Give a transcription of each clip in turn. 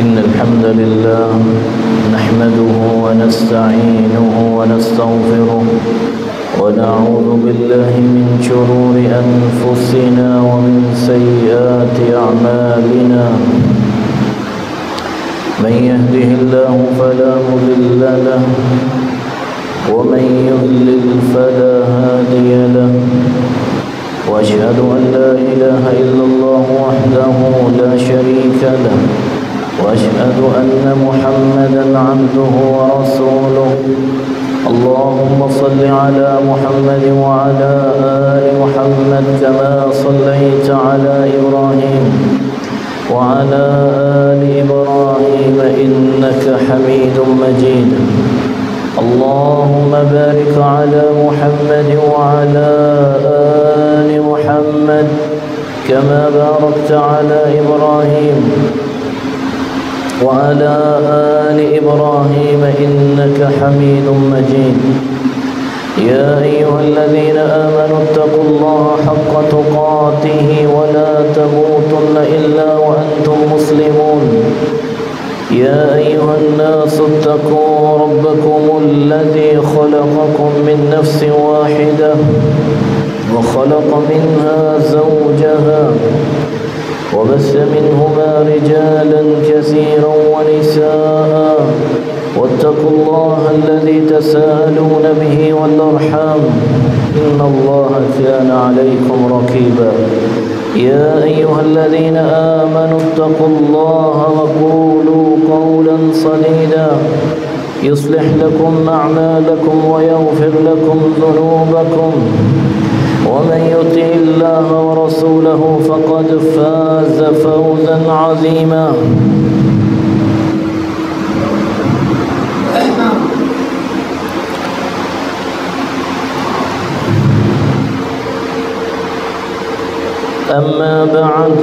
إن الحمد لله نحمده ونستعينه ونستغفره ونعوذ بالله من شرور أنفسنا ومن سيئات أعمالنا. من يهده الله فلا مضل له ومن يضلل فلا هادي له، وأشهد أن لا إله إلا الله وحده لا شريك له، وأشهد أن محمدا عبده ورسوله. اللهم صل على محمد وعلى آل محمد كما صليت على إبراهيم وعلى آل إبراهيم إنك حميد مجيد. اللهم بارك على محمد وعلى آل محمد كما باركت على إبراهيم وعلى آل إبراهيم إنك حميد مجيد. يا أيها الذين آمنوا اتقوا الله حق تقاته ولا تموتن إلا وأنتم مسلمون. يا أيها الناس اتقوا ربكم الذي خلقكم من نفس واحدة وخلق منها زوجها وبث منهما رجالا كثيرا ونساء، واتقوا الله الذي تساءلون به والأرحام إن الله كان عليكم رقيبا. يا أيها الذين آمنوا اتقوا الله وقولوا قولا سديدا يصلح لكم أعمالكم ويغفر لكم ذنوبكم، ومن يطع الله ورسوله فقد فاز فوزا عظيما. أما بعد،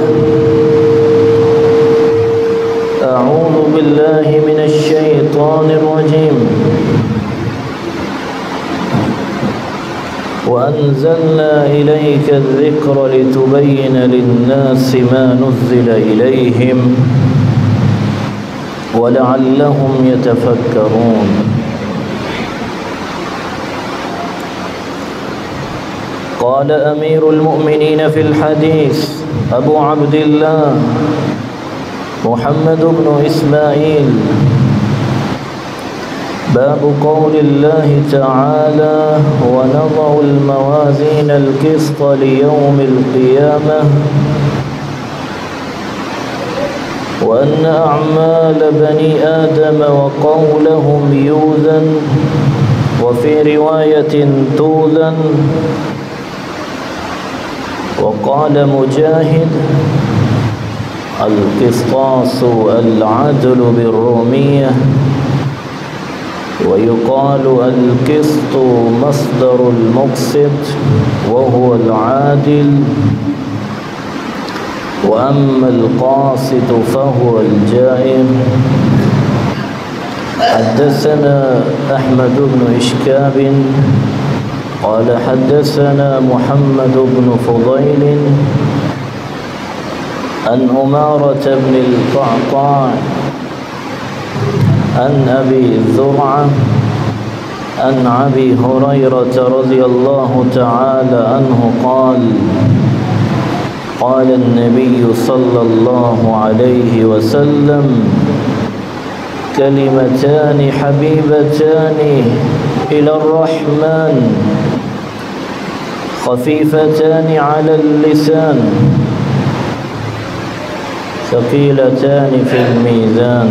أعوذ بالله من الشيطان الرجيم. وأنزلنا إليك الذكر لتبين للناس ما نزل إليهم ولعلهم يتفكرون. قال أمير المؤمنين في الحديث أبو عبد الله محمد بن إسماعيل: باب قول الله تعالى: ونضع الموازين القسط ليوم القيامة وأن أعمال بني آدم وقولهم يوزن، وفي رواية توزن. وقال مجاهد: القسطاس العدل بالرومية. ويقال القسط مصدر المقسط وهو العادل، وأما القاسط فهو الجائر. حدثنا أحمد بن إشكاب قال حدثنا محمد بن فضيل عن أمارة بن القعقاع عن أبي زرعة عن أبي هريرة رضي الله تعالى عنه قال: قال النبي صلى الله عليه وسلم: كلمتان حبيبتان إلى الرحمن خفيفتان على اللسان ثقيلتان في الميزان.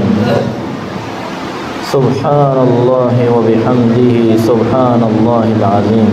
سبحان الله وبحمده سبحان الله العظيم.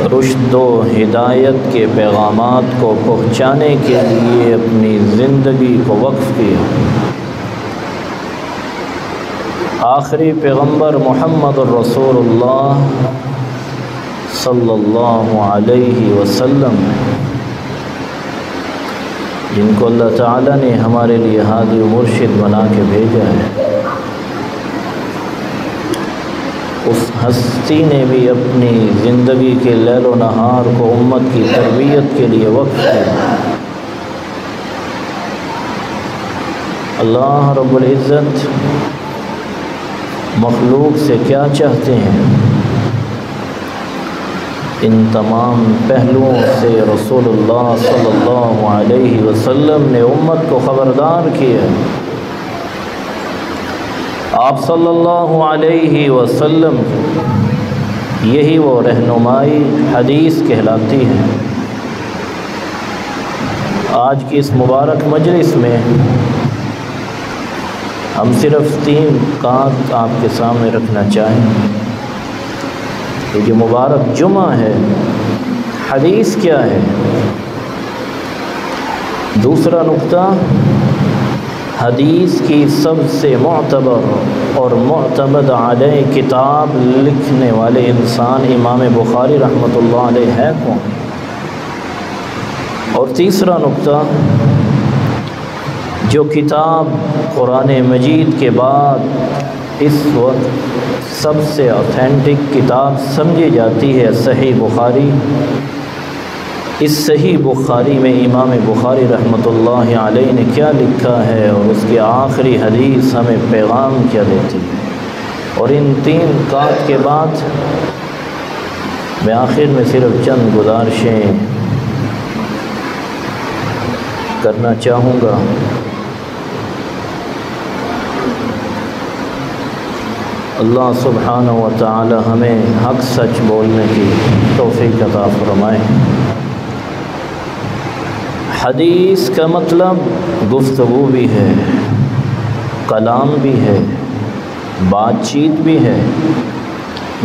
رشد و ہدایت کے پیغامات کو پہنچانے کے لیے اپنی زندگی کو وقف کیا۔ آخری پیغمبر محمد الرسول اللہ صلی اللہ علیہ وسلم جن کو اللہ تعالیٰ نے ہمارے لیے ہادی و مرشد بنا کے بھیجا ہے، اس ہستی نے بھی اپنی زندگی کے لیل و نہار کو امت کی تربیت کے لیے وقف کیا۔ اللہ رب العزت مخلوق سے کیا چاہتے ہیں، ان تمام پہلوؤں سے رسول اللہ صلی اللہ علیہ وسلم نے امت کو خبردار کیا۔ آپ صلی اللہ علیہ وسلم یہی وہ رہنمائی حدیث کہلاتی ہے۔ آج کی اس مبارک مجلس میں ہم صرف 3 بات آپ کے سامنے رکھنا چاہیں کہ جو مبارک جمعہ ہے، حدیث کیا ہے۔ دوسرا نقطہ، حدیث کی سب سے معتبر اور معتمد علیہ کتاب لکھنے والے انسان امام بخاری رحمۃ اللہ علیہ ہے کون۔ اور تیسرا نقطہ، جو کتاب قرآن مجید کے بعد اس وقت سب سے اوتھینٹک کتاب سمجھی جاتی ہے، صحیح بخاری۔ اس صحیح بخاری میں امام بخاری رحمۃ اللہ علیہ نے کیا لکھا ہے اور اس کی آخری حدیث ہمیں پیغام کیا دیتی ہے۔ اور ان 3 نکات کے بعد میں آخر میں صرف چند گزارشیں کرنا چاہوں گا۔ اللہ سبحانہ و تعالی ہمیں حق سچ بولنے کی توفیق عطا فرمائے۔ حدیث کا مطلب گفتگو بھی ہے، کلام بھی ہے، بات چیت بھی ہے،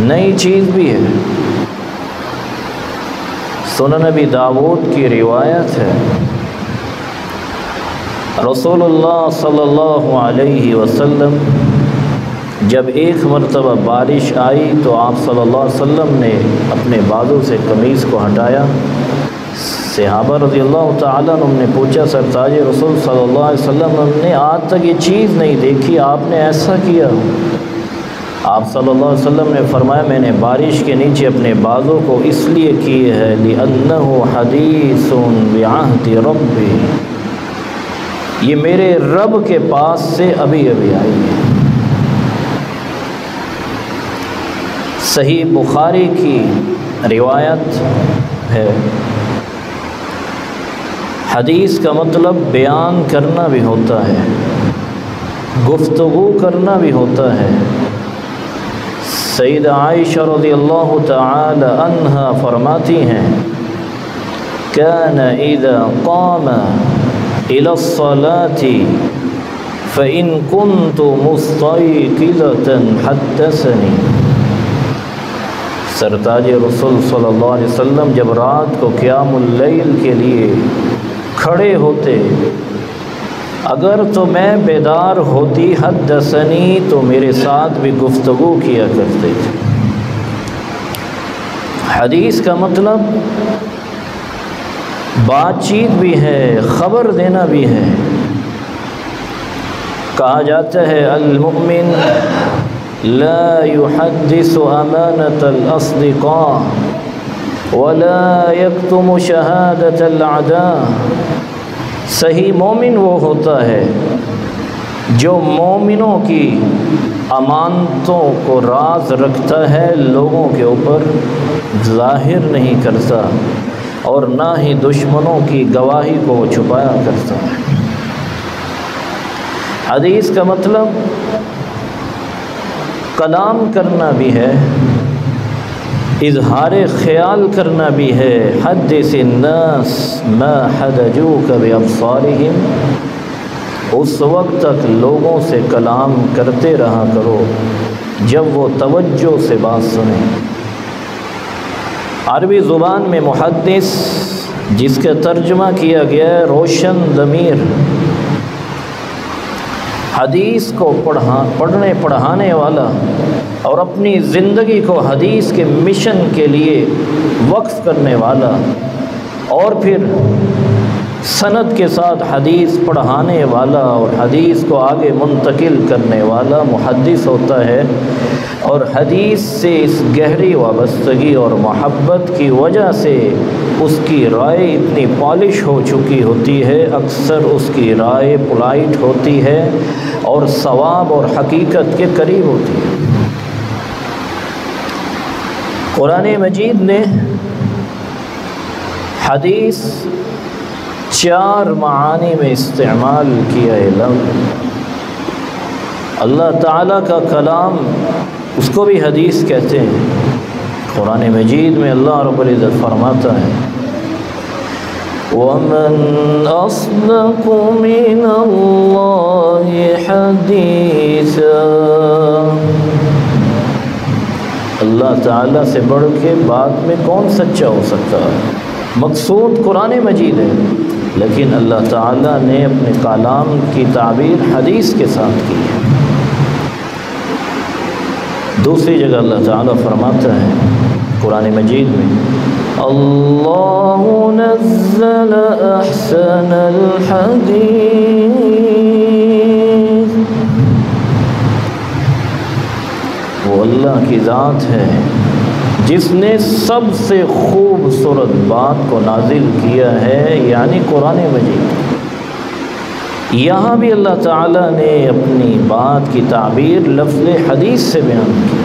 نئی چیز بھی ہے۔ سنن نبی داؤد کی روایت ہے، رسول اللہ صلی اللہ علیہ وسلم جب ایک مرتبہ بارش آئی تو آپ صلی اللہ علیہ وسلم نے اپنے بازو سے قمیض کو ہٹایا۔ صحابہ رضی اللہ تعالیٰ عنہ نے پوچھا، سرتاج رسول صلی اللہ علیہ وسلم ہم نے آج تک یہ چیز نہیں دیکھی، آپ نے ایسا کیا؟ آپ صلی اللہ علیہ وسلم نے فرمایا، میں نے بارش کے نیچے اپنے بازو کو اس لیے کی ہے لِأَنَّهُ حَدِيثٌ بِعَهْدِ رَبِّي، یہ میرے رب کے پاس سے ابھی آئی ہے۔ صحیح بخاری کی روایت ہے، حدیث کا مطلب بیان کرنا بھی ہوتا ہے، گفتگو کرنا بھی ہوتا ہے۔ سیدہ عائشہ رضی اللہ تعالی عنہا فرماتی ہیں، كان اذا قام الى الصلاة فإن كنت مستيقظة حدثني، سرتاج رسول صلی اللہ علیہ وسلم جب رات کو قیام اللیل کے لیے کھڑے ہوتے، اگر تو میں بیدار ہوتی حدثنی تو میرے ساتھ بھی گفتگو کیا کرتے تھے۔ حدیث کا مطلب بات چیت بھی ہے، خبر دینا بھی ہے۔ کہا جاتا ہے المؤمن لا يحدث امانة الاصدقاء ولا يكتم شهادة الاعداء، صحیح مومن وہ ہوتا ہے جو مومنوں کی امانتوں کو راز رکھتا ہے، لوگوں کے اوپر ظاہر نہیں کرتا، اور نہ ہی دشمنوں کی گواہی کو وہ چھپایا کرتا ہے۔ حدیث کا مطلب کلام کرنا بھی ہے، اظہار خیال کرنا بھی ہے۔ حدث الناس ما حدجوک بابصارہم، اس وقت تک لوگوں سے کلام کرتے رہا کرو جب وہ توجہ سے بات سنیں۔ عربی زبان میں محدث جس کا ترجمہ کیا گیا ہے روشن ضمیر، حدیث کو پڑھنے پڑھانے والا اور اپنی زندگی کو حدیث کے مشن کے لیے وقف کرنے والا، اور پھر سند کے ساتھ حدیث پڑھانے والا اور حدیث کو آگے منتقل کرنے والا محدث ہوتا ہے۔ اور حدیث سے اس گہری وابستگی اور محبت کی وجہ سے اس کی رائے اتنی پالش ہو چکی ہوتی ہے، اکثر اس کی رائے پولائٹ ہوتی ہے اور صواب اور حقیقت کے قریب ہوتی ہے۔ قرآن مجید نے حدیث 4 معانی میں استعمال کیا ہے لفظ۔ اللہ تعالیٰ کا کلام اس کو بھی حدیث کہتے ہیں۔ قرآن مجید میں اللہ رب العزت فرماتا ہے وَمَنْ أَصْدَقُ مِنَ اللَّهِ حَدِيثًا، اللہ تعالیٰ سے بڑھ کے بات میں کون سچا ہو سکتا ہے؟ مقصود قرآن مجید ہے، لیکن اللہ تعالیٰ نے اپنے کلام کی تعبیر حدیث کے ساتھ کی ہے۔ دوسری جگہ اللہ تعالیٰ فرماتا ہے قرآن مجید میں اللہ نزل احسن الحدیث، وہ اللہ کی ذات ہے جس نے سب سے خوبصورت بات کو نازل کیا ہے، یعنی قرآن مجید۔ یہاں بھی اللہ تعالیٰ نے اپنی بات کی تعبیر لفظ حدیث سے بیان کی۔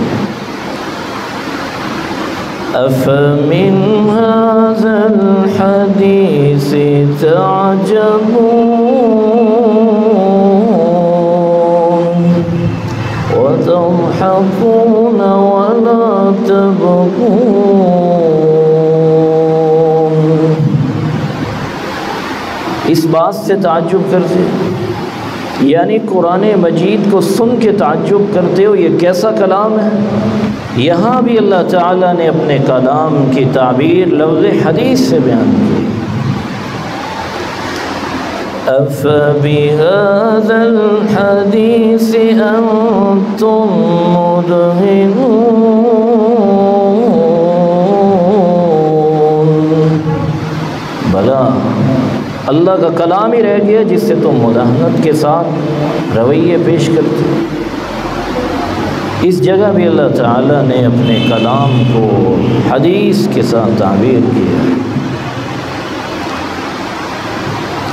أَفَمِنْ هَذَا الْحَدِيثِ تَعْجَبُونَ وَتَضْحَكُونَ وَلَا تَبْكُونَ، اس بات سے تعجب کرتے، یعنی قرآن مجید کو سن کے تعجب کرتے ہو یہ کیسا کلام ہے۔ یہاں بھی اللہ تعالیٰ نے اپنے کلام کی تعبیر لفظ حدیث سے بیان کی۔ أَفَبِهَذَا الْحَدِيثِ أَنْتُمْ مُدْهِنُونَ، بھلا اللہ کا کلام ہی رہ گیا جس سے تم مداحنت کے ساتھ رویے پیش کرتے۔ اس جگہ بھی اللہ تعالیٰ نے اپنے کلام کو حدیث کے ساتھ تعبیر کیا۔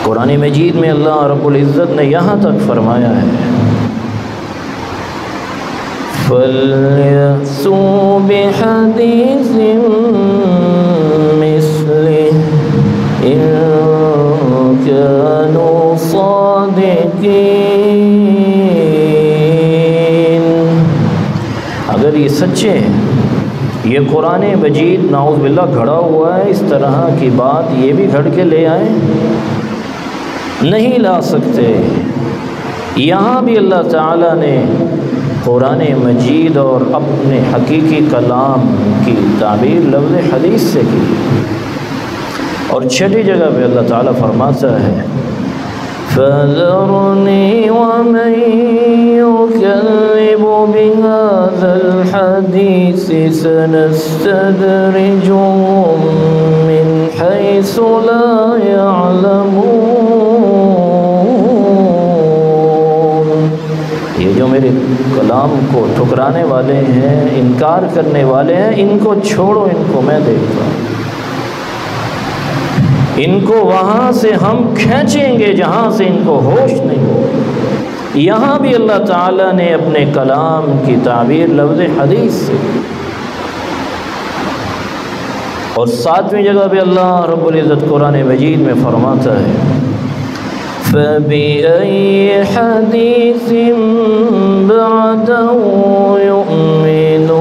قرآن مجید میں اللہ رب العزت نے یہاں تک فرمایا ہے فَلْيَأْتُوا بِحَدِيثٍ مِثْلِهِ إِن كَانُوا صَادِقِينَ، اگر یہ سچے ہیں، یہ قرآن مجید نعوذ باللہ گھڑا ہوا ہے، اس طرح کی بات یہ بھی گھڑ کے لے آئیں، نہیں لا سکتے۔ یہاں بھی اللہ تعالیٰ نے قرآن مجید اور اپنے حقیقی کلام کی تعبیر لفظ حدیث سے کی۔ اور چھٹی جگہ پہ اللہ تعالیٰ فرماتا ہے فَذَرْنِي وَمَن يُكَذِّبُ بِهَذَا الْحَدِيثِ سَنَسْتَدْرِجُهُم مِّنْ حَيْثُ لَا يَعْلَمُونَ، یہ جو میرے کلام کو ٹھکرانے والے ہیں، انکار کرنے والے ہیں، ان کو چھوڑو، ان کو میں دیکھتا ہوں، ان کو وہاں سے ہم کھینچیں گے جہاں سے ان کو ہوش نہیں ہو۔ یہاں بھی اللہ تعالیٰ نے اپنے کلام کی تعبیر لفظ حدیث سے۔ اور 7ویں جگہ پہ اللہ رب العزت قرآن مجید میں فرماتا ہے فَبِأَيِّ حَدِيثٍ بَعْدَهُ يُؤْمِنُونَ،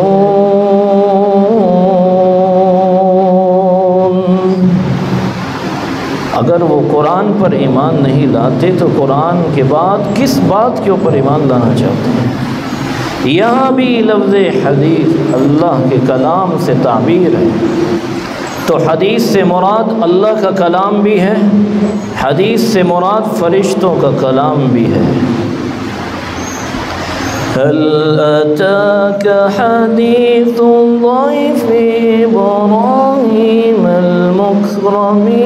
اگر وہ قرآن پر ایمان نہیں لاتے تو قرآن کے بعد کس بات کے اوپر ایمان لانا چاہتے ہیں۔ یہاں بھی لفظ حدیث اللہ کے کلام سے تعبیر ہے۔ تو حدیث سے مراد اللہ کا کلام بھی ہے، حدیث سے مراد فرشتوں کا کلام بھی ہے۔ هل أتاك حديث ضيف إبراهيم المكرمين۔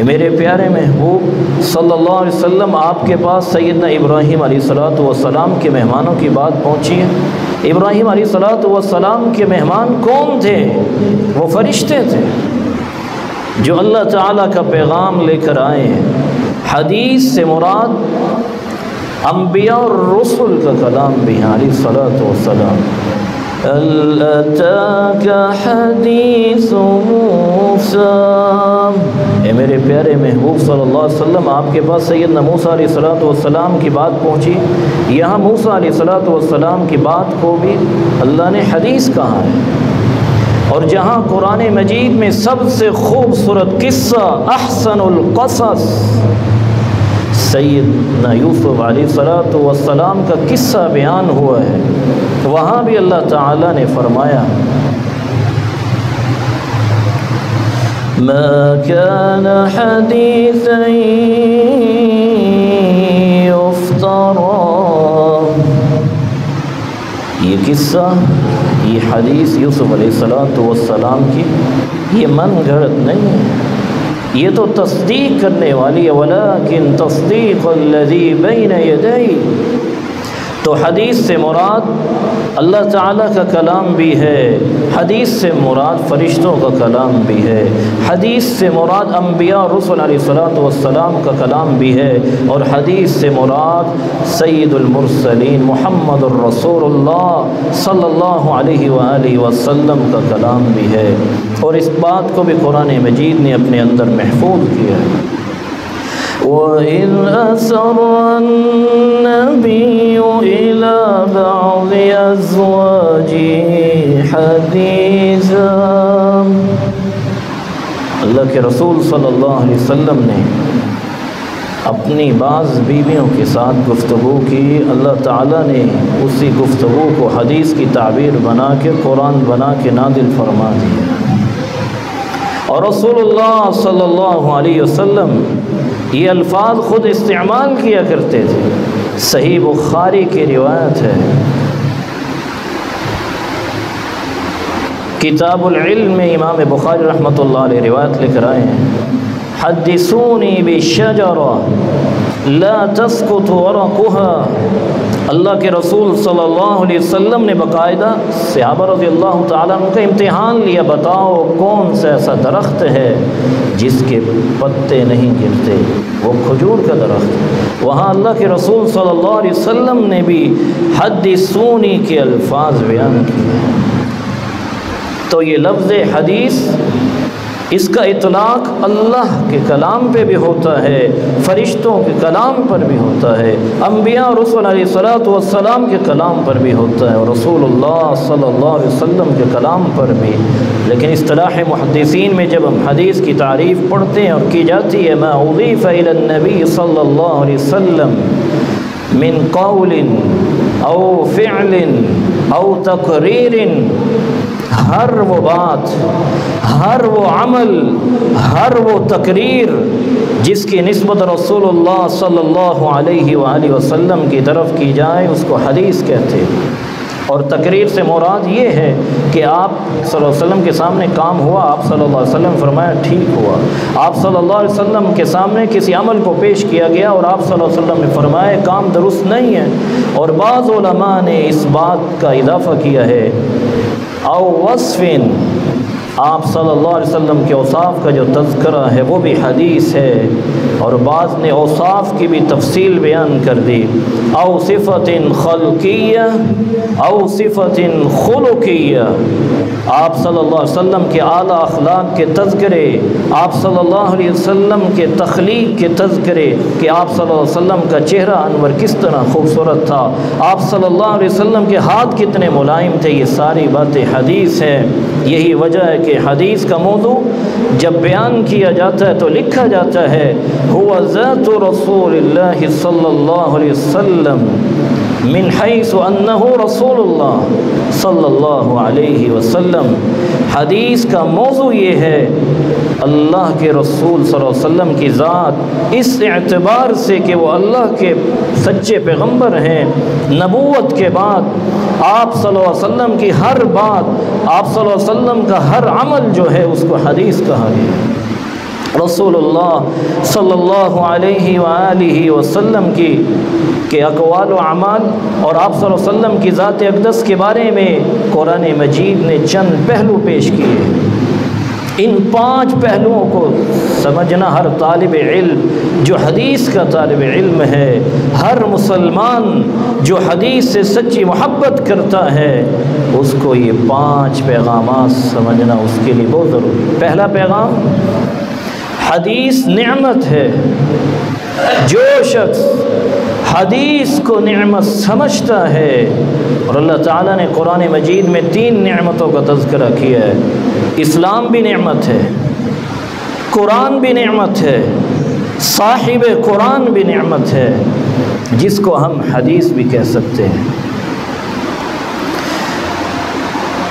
میرے پیارے محبوب صلی اللہ علیہ وسلم، آپ کے پاس سیدنا ابراہیم علیہ السلام کے مہمانوں کی بات پہنچی ہے۔ ابراہیم علیہ السلام کے مہمان کون تھے؟ وہ فرشتے تھے جو اللہ تعالیٰ کا پیغام لے کر آئے ہیں۔ حدیث سے مراد انبیاء اور رسل کا کلام بھی ہے علیہ السلام۔ هل أتاك حديث موسى، اے میرے پیارے محبوب صلی اللہ علیہ وسلم، آپ کے پاس سیدنا موسیٰ علیہ السلام کی بات پہنچی۔ یہاں موسیٰ علیہ السلام کی بات کو بھی اللہ نے حدیث کہا ہے، اور جہاں قرآن مجید میں سب سے خوبصورت قصہ احسن القصص سیدنا یوسف علیہ السلام کا قصہ بیان ہوا ہے، وہاں بھی اللہ تعالیٰ نے فرمایا ما كان حديثا يفترى، یہ قصہ، یہ حدیث یوسف علیہ السلام کی یہ من گھڑت نہیں ہے، یہ تو تصدیق کرنے والی ہے، ولیکن تصدیق الذی بین یدیہ۔ تو حدیث سے مراد اللہ تعالیٰ کا کلام بھی ہے، حدیث سے مراد فرشتوں کا کلام بھی ہے، حدیث سے مراد انبیاء اور رسل علیہ السلام کا کلام بھی ہے، اور حدیث سے مراد سید المرسلین محمد الرسول اللہ صلی اللہ علیہ وآلہ وسلم کا کلام بھی ہے، اور اس بات کو بھی قرآن مجید نے اپنے اندر محفوظ کیا ہے۔ وَإِذْ أَسَرَّ النَّبِيُّ إِلَى بَعْضِ أَزْوَاجِهِ حَدِيثًا، اللہ کے رسول صلی اللہ علیہ وسلم نے اپنی بعض بیویوں کے ساتھ گفتگو کی، اللہ تعالیٰ نے اسی گفتگو کو حدیث کی تعبیر بنا کے، قرآن بنا کے نازل فرما دیا، اور رسول اللہ صلی اللہ علیہ وسلم یہ الفاظ خود استعمال کیا کرتے تھے۔ صحیح بخاری کی روایت ہے، کتاب العلم میں امام بخاری رحمۃ اللہ علیہ روایت لے کر آئے ہیں، حدثونی بشجرہ لا تسقط ورقها، اللہ کے رسول صلی اللہ علیہ وسلم نے باقاعدہ صحابہ رضی اللہ تعالیٰ عنہ کا امتحان لیا، بتاؤ کون سا ایسا درخت ہے جس کے پتے نہیں گرتے؟ وہ کھجور کا درخت ہے۔ وہاں اللہ کے رسول صلی اللہ علیہ وسلم نے بھی حدثونی کے الفاظ بیان کیے۔ تو یہ لفظ حدیث، اس کا اطلاق اللہ کے کلام پہ بھی ہوتا ہے، فرشتوں کے کلام پر بھی ہوتا ہے، انبیاء اور رسول علیہ السلام کے کلام پر بھی ہوتا ہے، اور رسول اللہ صلی اللہ علیہ وسلم کے کلام پر بھی۔ لیکن اصطلاح محدثین میں جب ہم حدیث کی تعریف پڑھتے ہیں اور کی جاتی ہے ما اضیف الی النبی صلی اللہ علیہ وسلم من قول او فعل او تقریر، ہر وہ بات، ہر وہ عمل، ہر وہ تقریر جس کی نسبت رسول اللہ صلی اللہ علیہ وآلہ وسلم کی طرف کی جائے اس کو حدیث کہتے ہیں۔ اور تقریر سے مراد یہ ہے کہ آپ صلی اللہ علیہ وسلم کے سامنے کام ہوا، آپ صلی اللہ علیہ وسلم فرمایا ٹھیک ہوا، آپ صلی اللہ علیہ وسلم کے سامنے کسی عمل کو پیش کیا گیا اور آپ صلی اللہ علیہ وسلم نے فرمایا کام درست نہیں ہے، اور بعض علماء نے اس بات کا اضافہ کیا ہے او وصف، آپ صلی اللہ علیہ وسلم کے اوصاف کا جو تذکرہ ہے وہ بھی حدیث ہے، اور بعض نے اوصاف کی بھی تفصیل بیان کر دی، او صفت خلقیہ او صفت خلقیہ، آپ صلی اللہ علیہ وسلم کے اعلیٰ اخلاق کے تذکرے، آپ صلی اللہ علیہ وسلم کے تخلیق کے تذکرے کہ آپ صلی اللہ علیہ وسلم کا چہرہ انور کس طرح خوبصورت تھا، آپ صلی اللہ علیہ وسلم کے ہاتھ کتنے ملائم تھے، یہ ساری باتیں حدیث ہیں۔ یہی وجہ ہے کہ حدیث کا موضوع جب بیان کیا جاتا ہے تو لکھا جاتا ہے هو ذات رسول اللہ صلی اللہ علیہ وسلم من حیث انہ رسول اللہ صلی اللہ علیہ وسلم، حدیث کا موضوع یہ ہے اللہ کے رسول صلی اللہ علیہ وسلم کی ذات، اس اعتبار سے کہ وہ اللہ کے سچے پیغمبر ہیں، نبوت کے بعد آپ صلی اللہ علیہ وسلم کی ہر بات، آپ صلی اللہ علیہ وسلم کا ہر عمل جو ہے اس کو حدیث کہا گیا۔ رسول اللہ صلی اللہ علیہ وآلہ وسلم کے اقوال و اعمال اور آپ صلی اللہ علیہ وسلم کی ذات اقدس کے بارے میں قرآن مجید نے چند پہلو پیش کیے۔ ان 5 پہلوؤں کو سمجھنا ہر طالب علم جو حدیث کا طالب علم ہے، ہر مسلمان جو حدیث سے سچی محبت کرتا ہے، اس کو یہ 5 پیغامات سمجھنا اس کے لیے بہت ضروری ہے۔ پہلا پیغام، حدیث نعمت ہے۔ جو شخص حدیث کو نعمت سمجھتا ہے، اور اللہ تعالیٰ نے قرآن مجید میں 3 نعمتوں کا تذکرہ کیا ہے، اسلام بھی نعمت ہے، قرآن بھی نعمت ہے، صاحب قرآن بھی نعمت ہے، جس کو ہم حدیث بھی کہہ سکتے ہیں۔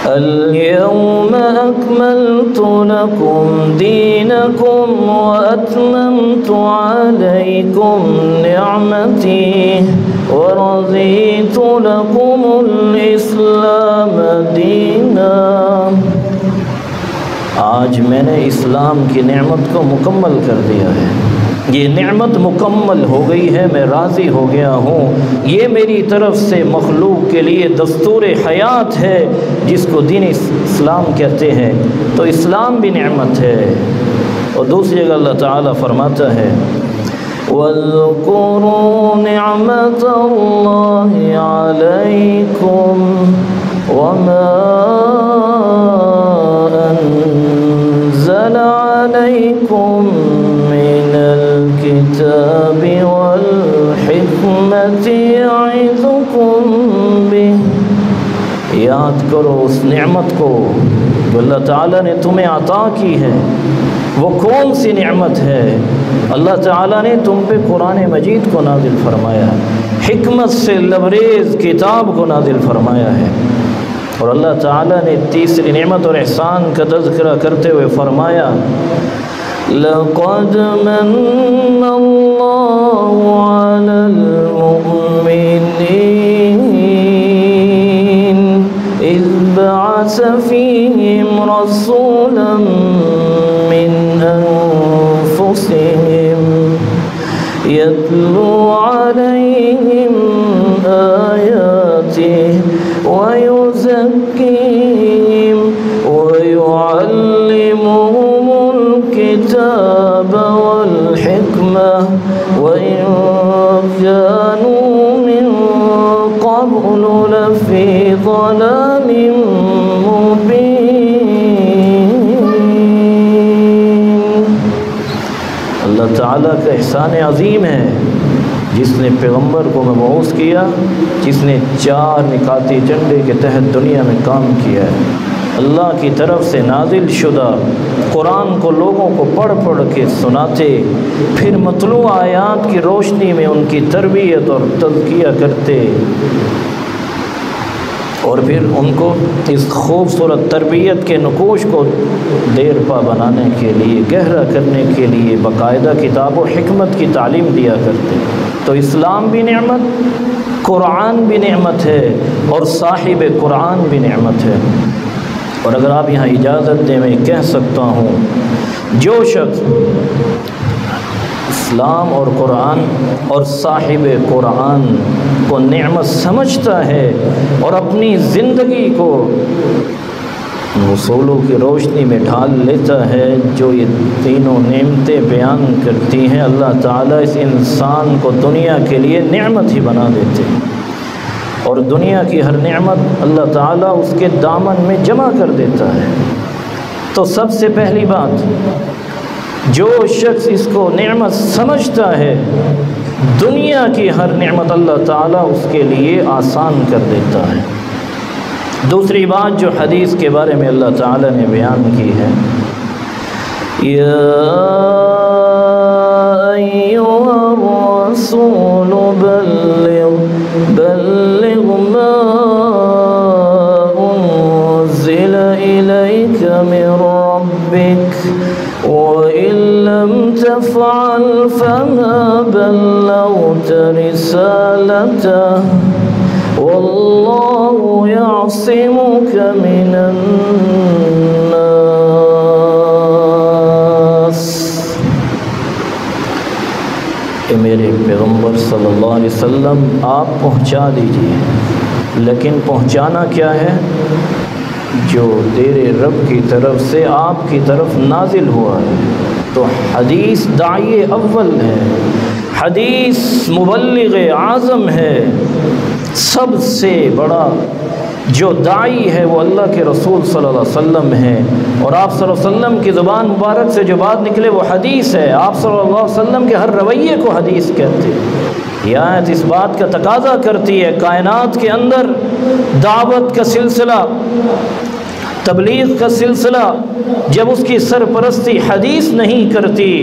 اليوم أكملت لكم دينكم وأتممت عليكم نعمتي ورضيت لكم الإسلام دينا۔ آج میں نے اسلام کی نعمت کو مکمل کر دیا ہے، یہ نعمت مکمل ہو گئی ہے، میں راضی ہو گیا ہوں، یہ میری طرف سے مخلوق کے لیے دستور حیات ہے جس کو دین اسلام کہتے ہیں۔ تو اسلام بھی نعمت ہے۔ اور دوسری جگہ اللہ تعالیٰ فرماتا ہے وَاذْكُرُوا نِعْمَةَ اللَّهِ عَلَيْكُمْ وَمَا أَنزَلَ عَلَيْكُمْ مِنَ الْكِتَابِ وَالْحِكْمَةِ يَعِظُكُمْ بِهِ۔ یاد کرو اس نعمت کو جو اللہ تعالیٰ نے تمہیں عطا کی ہے۔ وہ کون سی نعمت ہے؟ اللہ تعالیٰ نے تم پہ قرآن مجید کو نازل فرمایا، حکمت سے لبریز کتاب کو نازل فرمایا ہے۔ اور اللہ تعالیٰ نے تیسری نعمت اور احسان کا تذکرہ کرتے ہوئے فرمایا لَقَدْ مَنَّ اللَّهُ عَلَى الْمُؤْمِنِينَ إِذْ بَعَثَ فِيهِمْ رَسُولًا مِّنْ أَنفُسِهِمْ يَتْلُو عَلَيْهِمْ آيَاتِهِ وَيُزَكِّيهِمْ وَيُعَلِّمُهُمُ الْكِتَابَ وَالْحِكْمَةَ وَإِنْ كَانُوا مِنْ قَبْلُ لَفِي ضَلَالٍ مُبِينٍ۔ اللہ تعالیٰ کا احسان عظیم ہے جس نے پیغمبر کو مبعوث کیا، جس نے 4 نکاتی جھنڈے کے تحت دنیا میں کام کیا ہے۔ اللہ کی طرف سے نازل شدہ قرآن کو لوگوں کو پڑھ پڑھ کے سناتے، پھر مطلوع آیات کی روشنی میں ان کی تربیت اور تزکیہ کرتے، اور پھر ان کو اس خوبصورت تربیت کے نقوش کو دیر پا بنانے کے لیے، گہرا کرنے کے لیے باقاعدہ کتاب و حکمت کی تعلیم دیا کرتے۔ تو اسلام بھی نعمت، قرآن بھی نعمت ہے، اور صاحب قرآن بھی نعمت ہے۔ اور اگر آپ یہاں اجازت دیں میں کہہ سکتا ہوں، جو شخص اسلام اور قرآن اور صاحب قرآن کو نعمت سمجھتا ہے اور اپنی زندگی کو اصولوں کی روشنی میں ڈھال لیتا ہے جو یہ تینوں نعمتیں بیان کرتی ہیں، اللہ تعالیٰ اس انسان کو دنیا کے لیے نعمت ہی بنا دیتے ہیں، اور دنیا کی ہر نعمت اللہ تعالیٰ اس کے دامن میں جمع کر دیتا ہے۔ تو سب سے پہلی بات، جو شخص اس کو نعمت سمجھتا ہے، دنیا کی ہر نعمت اللہ تعالیٰ اس کے لیے آسان کر دیتا ہے۔ دوسری بات جو حدیث کے بارے میں اللہ تعالیٰ نے بیان کی ہے، یا أيها الرسول بلغ ما أنزل إليك من ربك وإن لم تفعل فما بلغت رسالته والله يعصمك من الناس۔ کہ میرے پیغمبر صلی اللہ علیہ وسلم آپ پہنچا دیجئے، لیکن پہنچانا کیا ہے؟ جو تیرے رب کی طرف سے آپ کی طرف نازل ہوا ہے۔ تو حدیث داعی اول ہے، حدیث مبلغ اعظم ہے، سب سے بڑا جو داعی ہے وہ اللہ کے رسول صلی اللہ علیہ وسلم ہے، اور آپ صلی اللہ علیہ وسلم کی زبان مبارک سے جو بات نکلے وہ حدیث ہے۔ آپ صلی اللہ علیہ وسلم کے ہر رویے کو حدیث کہتے ہیں۔ یہ آیت اس بات کا تقاضا کرتی ہے، کائنات کے اندر دعوت کا سلسلہ، تبلیغ کا سلسلہ جب اس کی سرپرستی حدیث نہیں کرتی،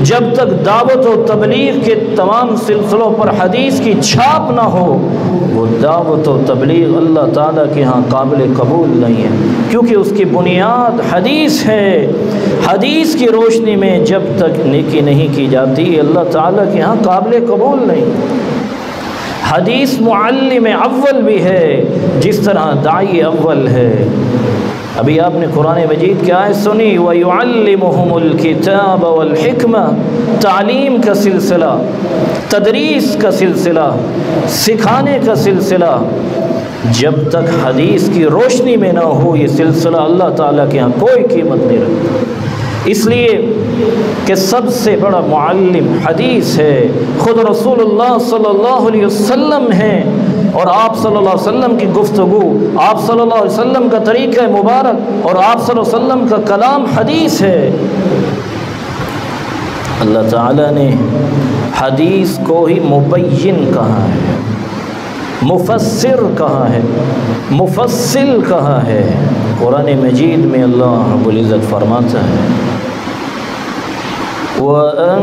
جب تک دعوت و تبلیغ کے تمام سلسلوں پر حدیث کی چھاپ نہ ہو، وہ دعوت و تبلیغ اللہ تعالیٰ کے ہاں قابل قبول نہیں ہے، کیونکہ اس کی بنیاد حدیث ہے۔ حدیث کی روشنی میں جب تک نیکی نہیں کی جاتی، اللہ تعالیٰ کے ہاں قابل قبول نہیں۔ حدیث معلم اول بھی ہے، جس طرح داعی اول ہے۔ ابھی آپ نے قرآن مجید کی آیت سنی، وَيُعَلِّمُهُمُ الْكِتَابَ وَالْحِكْمَةَ، تعلیم کا سلسلہ، تدریس کا سلسلہ، سکھانے کا سلسلہ، جب تک حدیث کی روشنی میں نہ ہو یہ سلسلہ اللہ تعالیٰ کے ہاں کوئی قیمت نہیں رکھتا۔ اس لیے کہ سب سے بڑا معلم حدیث ہے، خود رسول اللہ صلی اللہ علیہ وسلم ہیں، اور آپ صلی اللہ علیہ وسلم کی گفتگو، آپ صلی اللہ علیہ وسلم کا طریقہ مبارک اور آپ صلی اللہ علیہ وسلم کا کلام حدیث ہے۔ اللہ تعالیٰ نے حدیث کو ہی مبین کہا ہے، مفسر کہا ہے، مفصل کہا ہے۔ قرآن مجید میں اللہ رب العزت فرماتا ہے، وَأَنزَلْنَا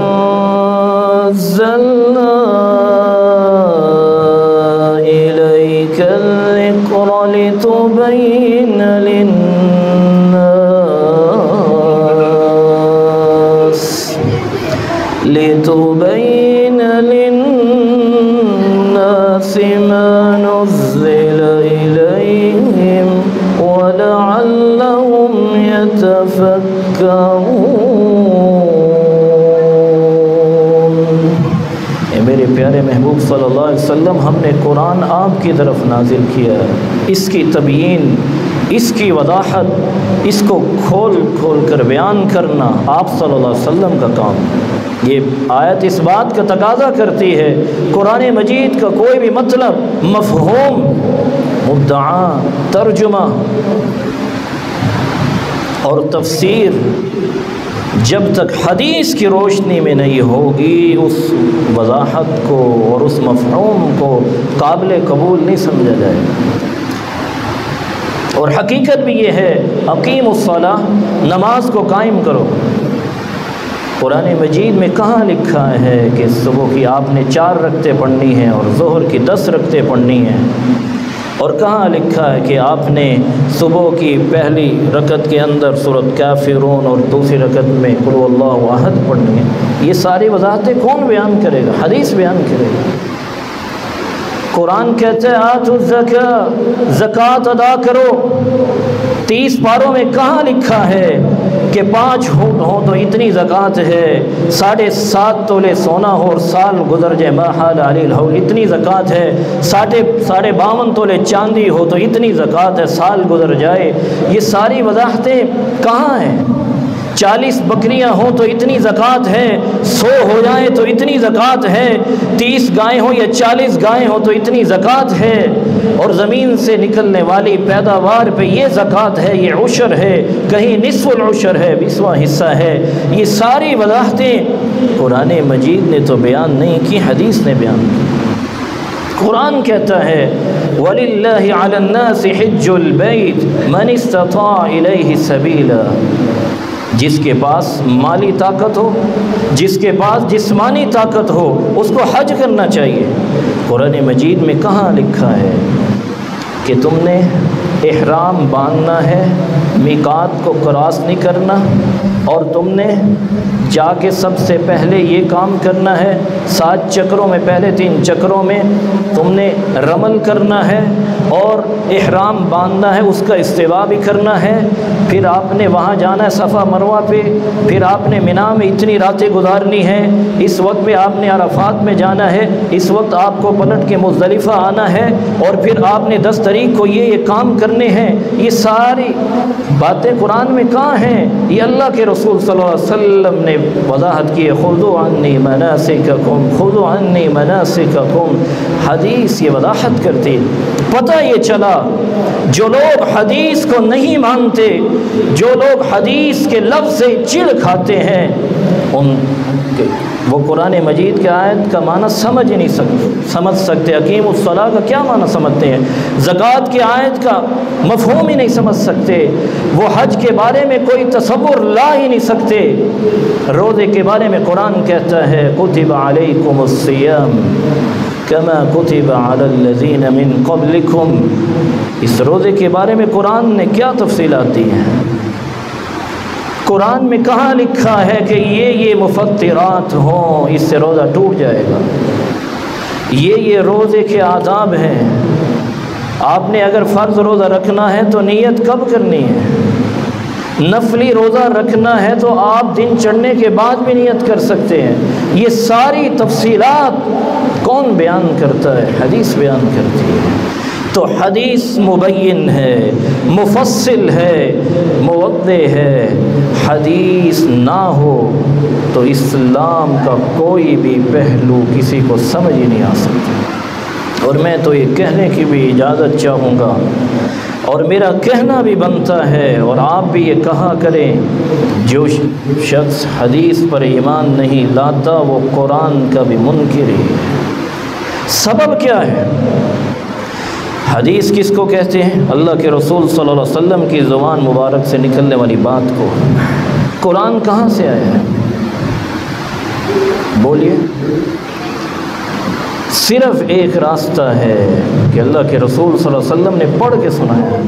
إِلَيْكَ الذِّكْرَ لِتُبَيِّنَ لِلنَّاسِ مَا نُزِّلَ إِلَيْهِمْ وَلَعَلَّهُمْ يَتَفَكَّرُونَ۔ میرے پیارے محبوب صلی اللہ علیہ وسلم، ہم نے قرآن آپ کی طرف نازل کیا ہے، اس کی تبیین، اس کی وضاحت، اس کو کھول کھول کر بیان کرنا آپ صلی اللہ علیہ وسلم کا کام ہے۔ یہ آیت اس بات کا تقاضا کرتی ہے، قرآن مجید کا کوئی بھی مطلب، مفہوم، مدعا، ترجمہ اور تفسیر جب تک حدیث کی روشنی میں نہیں ہوگی، اس وضاحت کو اور اس مفہوم کو قابل قبول نہیں سمجھا جائے گا۔ اور حقیقت بھی یہ ہے، اقیم الصلاۃ، نماز کو قائم کرو۔ قرآن مجید میں کہاں لکھا ہے کہ صبح کی آپ نے 4 رکعتیں پڑھنی ہیں اور ظہر کی 10 رکعتیں پڑھنی ہیں؟ اور کہاں لکھا ہے کہ آپ نے صبح کی پہلی رکعت کے اندر سورۃ کافرون اور دوسری رکعت میں قل هو اللہ احد پڑھنی ہے؟ یہ ساری وضاحتیں کون بیان کرے گا؟ حدیث بیان کرے گا۔ قرآن کہتا ہے آتوا الزکاۃ، زکوٰۃ ادا کرو۔ 30 پاروں میں کہاں لکھا ہے کہ 5 اونٹ ہوں تو اتنی زکوٰۃ ہے، 7.5 تولے سونا ہو اور سال گزر جائے ما حال علی الحول اتنی زکوٰۃ ہے، 52 تولے چاندی ہو تو اتنی زکوٰۃ ہے، سال گزر جائے؟ یہ ساری وضاحتیں کہاں ہیں؟ 40 بکریاں ہوں تو اتنی زکوٰۃ ہے، 100 ہو جائیں تو اتنی زکوٰۃ ہے، 30 گائیں ہوں یا 40 گائیں ہوں تو اتنی زکوٰۃ ہے، اور زمین سے نکلنے والی پیداوار پہ یہ زکوٰۃ ہے، یہ عشر ہے، کہیں نصف العشر ہے، 20واں حصہ ہے۔ یہ ساری وضاحتیں قرآن مجید نے تو بیان نہیں کی، حدیث نے بیان کی۔ قرآن کہتا ہے وَلِلَّهِ عَلَى النَّاسِ حِجُّ الْبَيْتِ مَنِ اسْتَطَاعَ إِلَيْهِ سَبِيلًا، جس کے پاس مالی طاقت ہو، جس کے پاس جسمانی طاقت ہو، اس کو حج کرنا چاہیے۔ قرآن مجید میں کہاں لکھا ہے کہ تم نے احرام باندھنا ہے، میقات کو کراس نہیں کرنا، اور تم نے جا کے سب سے پہلے یہ کام کرنا ہے، 7 چکروں میں پہلے 3 چکروں میں تم نے رمل کرنا ہے اور احرام باندھنا ہے، اس کا استوا بھی کرنا ہے، پھر آپ نے وہاں جانا ہے صفا مروہ پہ، پھر آپ نے منی میں اتنی راتیں گزارنی ہیں، اس وقت پہ آپ نے عرفات میں جانا ہے، اس وقت آپ کو پلٹ کے مزدلفہ آنا ہے، اور پھر آپ نے 10 تاریخ کو یہ کام کرنے ہیں۔ یہ ساری باتیں قرآن میں کہاں ہیں؟ یہ اللہ کے رسول صلی اللہ علیہ وسلم نے وضاحت کی ہے، خذوا عنی مناسککم، خذوا عنی مناسککم۔ حدیث یہ وضاحت کرتی، پتہ یہ چلا جو لوگ حدیث کو نہیں مانتے، جو لوگ حدیث کے لفظ سے چڑ کھاتے ہیں، وہ قرآن مجید کے آیت کا معنی سمجھ ہی نہیں سمجھ سکتے۔ اقیم الصلاۃ کا کیا معنی سمجھتے ہیں؟ زکوٰۃ کی آیت کا مفہوم ہی نہیں سمجھ سکتے۔ وہ حج کے بارے میں کوئی تصور لا ہی نہیں سکتے۔ روزے کے بارے میں قرآن کہتا ہے کتب علیکم الصیام کما کتب علی الذین من قبلکم۔ اس روزے کے بارے میں قرآن نے کیا تفصیلات دی ہیں؟ قرآن میں کہاں لکھا ہے کہ یہ مفطرات ہوں، اس سے روزہ ٹوٹ جائے گا؟ یہ روزے کے آداب ہیں۔ آپ نے اگر فرض روزہ رکھنا ہے تو نیت کب کرنی ہے؟ نفلی روزہ رکھنا ہے تو آپ دن چڑھنے کے بعد بھی نیت کر سکتے ہیں۔ یہ ساری تفصیلات کون بیان کرتا ہے؟ حدیث بیان کرتی ہے۔ تو حدیث مبین ہے، مفصل ہے، موضح ہے۔ حدیث نہ ہو تو اسلام کا کوئی بھی پہلو کسی کو سمجھ ہی نہیں آ سکتا۔ اور میں تو یہ کہنے کی بھی اجازت چاہوں گا، اور میرا کہنا بھی بنتا ہے، اور آپ بھی یہ کہا کریں، جو شخص حدیث پر ایمان نہیں لاتا وہ قرآن کا بھی منکر ہی ہے۔ سبب کیا ہے؟ حدیث کس کو کہتے ہیں؟ اللہ کے رسول صلی اللہ علیہ وسلم کی زبان مبارک سے نکلنے والی بات کو۔ قرآن کہاں سے آیا ہے؟ بولیے۔ صرف ایک راستہ ہے کہ اللہ کے رسول صلی اللہ علیہ وسلم نے پڑھ کے سنایا،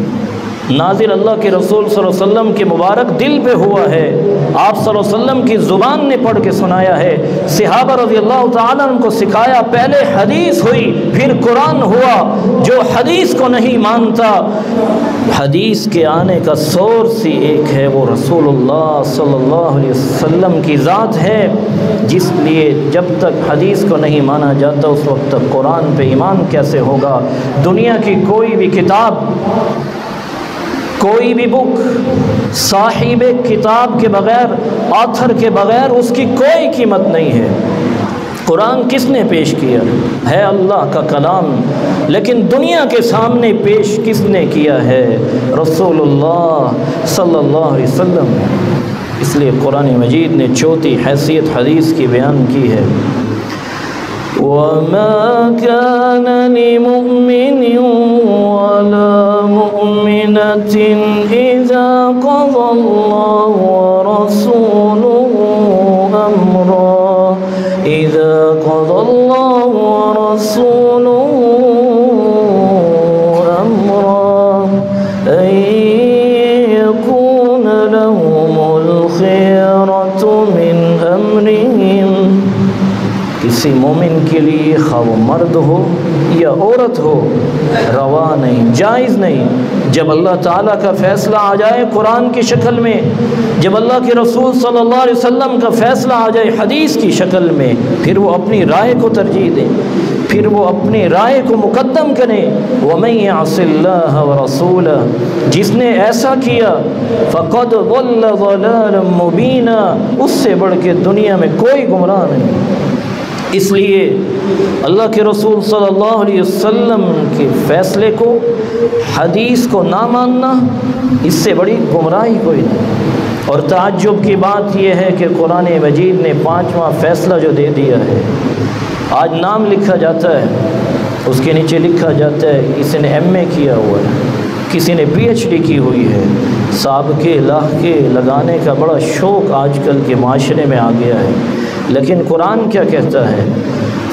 نازل اللہ کے رسول صلی اللہ علیہ وسلم کے مبارک دل پہ ہوا ہے، آپ صلی اللہ علیہ وسلم کی زبان نے پڑھ کے سنایا ہے، صحابہ رضی اللہ تعالیٰ عنہ کو سکھایا، پہلے حدیث ہوئی پھر قرآن ہوا۔ جو حدیث کو نہیں مانتا، حدیث کے آنے کا سورس ہی ایک ہے، وہ رسول اللہ صلی اللہ علیہ وسلم کی ذات ہے، جس لیے جب تک حدیث کو نہیں مانا جاتا اس وقت تک قرآن پہ ایمان کیسے ہوگا؟ دنیا کی کوئی بھی کتاب، کوئی بھی بک صاحب کتاب کے بغیر، آتھر کے بغیر اس کی کوئی قیمت نہیں ہے۔ قرآن کس نے پیش کیا ہے؟ اللہ کا کلام، لیکن دنیا کے سامنے پیش کس نے کیا ہے؟ رسول اللہ صلی اللہ علیہ وسلم۔ اس لیے قرآن مجید نے چوتھی حیثیت حدیث کی بیان کی ہے، وَمَا كَانَ لِمُؤْمِنٍ وَلَا مُؤْمِنَةٍ إِذَا قَضَى اللَّهُ وَرَسُولُهُ أَمْرًا أَن يَكُونَ لَهُمُ الْخِيَرَةُ مِنْ أَمْرِهِمْ۔ کسی مومن کے لیے خواہ وہ مرد ہو یا عورت ہو، روا نہیں، جائز نہیں، جب اللہ تعالیٰ کا فیصلہ آ جائے قرآن کی شکل میں، جب اللہ کے رسول صلی اللہ علیہ وسلم کا فیصلہ آ جائے حدیث کی شکل میں، پھر وہ اپنی رائے کو ترجیح دیں، پھر وہ اپنی رائے کو مقدم کریں۔ وَمَن يَعْصِ اللَّهَ وَرَسُولَهُ، جس نے ایسا کیا فَقَدْ ضَلَّ ضَلَالًا مُبِينًا، اس سے بڑھ کے دنیا میں کوئی گمراہ نہیں۔ اس لیے اللہ کے رسول صلی اللہ علیہ وسلم کے فیصلے کو، حدیث کو نہ ماننا، اس سے بڑی گمراہی کوئی نہیں۔ اور تعجب کی بات یہ ہے کہ قرآن مجید نے 5واں فیصلہ جو دے دیا ہے، آج نام لکھا جاتا ہے، اس کے نیچے لکھا جاتا ہے اس نے ایم اے کیا ہوا ہے، کسی نے PhD کی ہوئی ہے، سابقے لاحقے لگانے کا بڑا شوق آج کل کے معاشرے میں آ گیا ہے، لیکن قرآن کیا کہتا ہے؟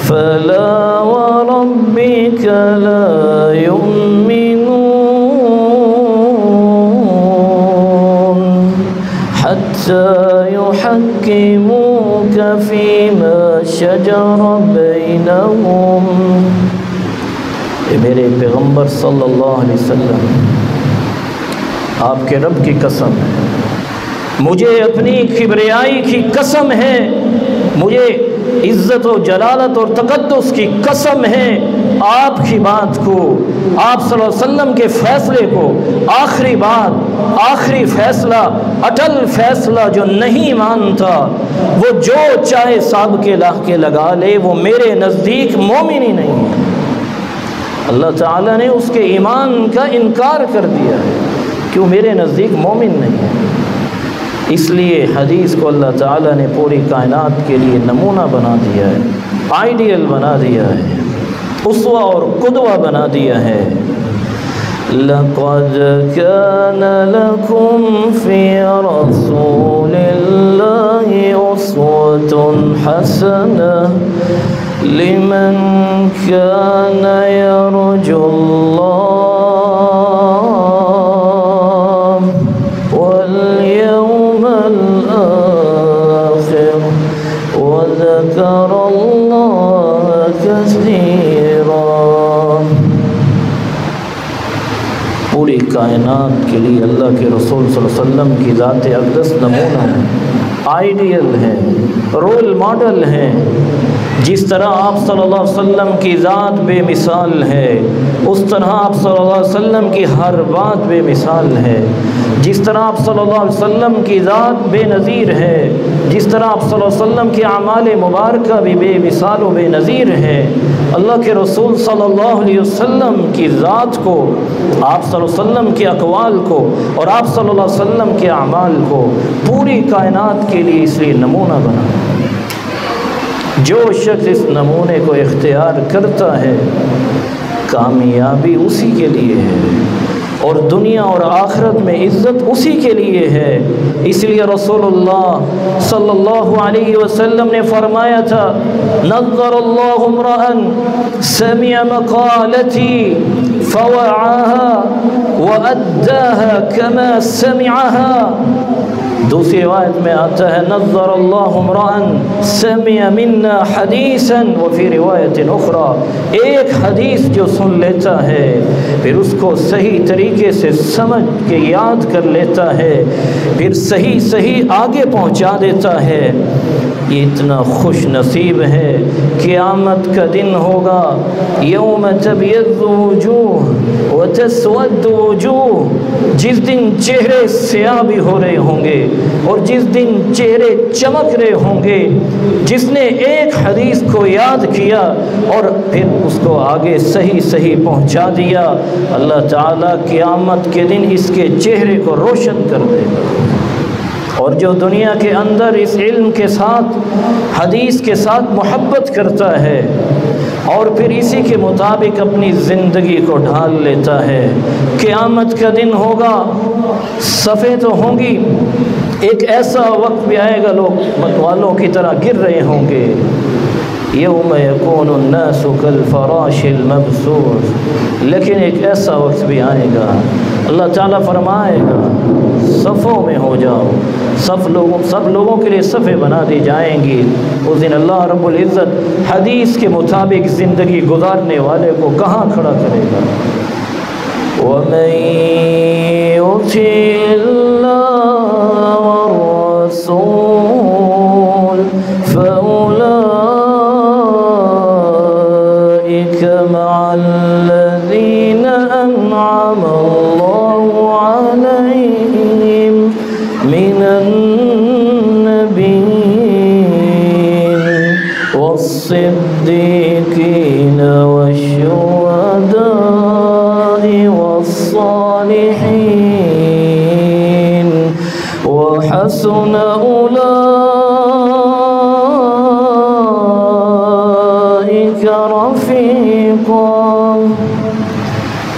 فَلَا وَرَبِّكَ لَا يُؤْمِنُونَ حَتَّى يُحَكِّمُوكَ فِيمَا شَجَرَ بَيْنَهُمْ۔ میرے پیغمبر صلی اللہ علیہ وسلم، آپ کے رب کی قسم ہے، مجھے اپنی کبریائی کی قسم ہے، مجھے عزت و جلالت اور تقدس کی قسم ہے، آپ کی بات کو، آپ صلی اللہ علیہ وسلم کے فیصلے کو، آخری بات، آخری فیصلہ، اٹل فیصلہ جو نہیں مانتا، وہ جو چاہے سابقے لاحقے لگا لے، وہ میرے نزدیک مومن ہی نہیں ہے۔ اللہ تعالیٰ نے اس کے ایمان کا انکار کر دیا ہے، کیوں؟ میرے نزدیک مومن نہیں ہے۔ اس لیے حدیث کو اللہ تعالیٰ نے پوری کائنات کے لیے نمونہ بنا دیا ہے، آئیڈیل بنا دیا ہے، اسوہ اور قدوہ بنا دیا ہے۔ لَقَدْ كَانَ لَكُمْ فِي رَسُولِ اللَّهِ أُسْوَةٌ حَسَنَةٌ لِمَنْ كَانَ يَرْجُو اللَّهَ وَالْيَوْمَ الْآخِرَ وَذَكَرَ اللَّهَ كَثِيرًا۔ پوری کائنات کے لیے اللہ کے رسول صلی اللہ علیہ وسلم کی ذات اقدس نمونہ ہے، آئیڈیل ہے، رول ماڈل ہے۔ جس طرح آپ صلی اللہ علیہ وسلم کی ذات بے مثال ہے، اس طرح آپ صلی اللہ علیہ وسلم کی ہر بات بے مثال ہے۔ جس طرح آپ صلی اللہ علیہ وسلم کی ذات بے نظیر ہے، جس طرح آپ صلی اللہ علیہ وسلم کے اعمال مبارکہ بھی بے مثال و بے نظیر ہے، اللہ کے رسول صلی اللہ علیہ وسلم کی ذات کو، آپ صلی اللہ علیہ وسلم کے اقوال کو اور آپ صلی اللہ علیہ وسلم کے اعمال کو پوری کائنات کے لیے اس لیے نمونہ بنا۔ جو شخص اس نمونے کو اختیار کرتا ہے، کامیابی اسی کے لیے ہے، اور دنیا اور آخرت میں عزت اسی کے لیے ہے۔ اس لیے رسول اللہ صلی اللہ علیہ وسلم نے فرمایا تھا، نظر اللہ امرأ سمع مقالتی فوعاها وأداها كما سمعها۔ دوسری روایت میں آتا ہے، نظر اللہ امرأ سمع منا حدیثا، وفی روایت اخرى، ایک حدیث جو سن لیتا ہے پھر اس کو صحیح طریقے سے سمجھ کے یاد کر لیتا ہے، پھر صحیح آگے پہنچا دیتا ہے، یہ اتنا خوش نصیب ہے۔ قیامت کا دن ہوگا، یوم تبیض وجوہ وتسود وجوہ، جس دن چہرے سیاہ بھی ہو رہے ہوں گے اور جس دن چہرے چمک رہے ہوں گے، جس نے ایک حدیث کو یاد کیا اور پھر اس کو آگے صحیح پہنچا دیا، اللہ تعالیٰ قیامت کے دن اس کے چہرے کو روشن کر دے گا۔ اور جو دنیا کے اندر اس علم کے ساتھ، حدیث کے ساتھ محبت کرتا ہے اور پھر اسی کے مطابق اپنی زندگی کو ڈھال لیتا ہے، قیامت کا دن ہوگا، صفیں تو ہوں گی، ایک ایسا وقت بھی آئے گا لوگ متوالوں کی طرح گر رہے ہوں گے، یوم یکون الناس کالفراش المبثوث، لیکن ایک ایسا وقت بھی آئے گا، اللہ تعالیٰ فرمائے گا صفوں میں ہو جاؤ، سب لوگوں کے لیے صفیں بنا دی جائیں گی۔ اس دن اللہ رب العزت حدیث کے مطابق زندگی گزارنے والے کو کہاں کھڑا کرے گا؟ وَمَن يُطِعِ اللَّهَ وَالرَّسُولَ فَأُولَٰئِكَ مَعَ الَّذِينَ أَنْعَمَ اللَّهُ عَلَيْهِمْ مِنَ النَّبِيِّينَ وَالصِّدِّيقِينَ وَالشُّهَدَاءِ وَالصَّالِحِينَ وَحَسُنَ أُولَٰئِكَ رَفِيقًا۔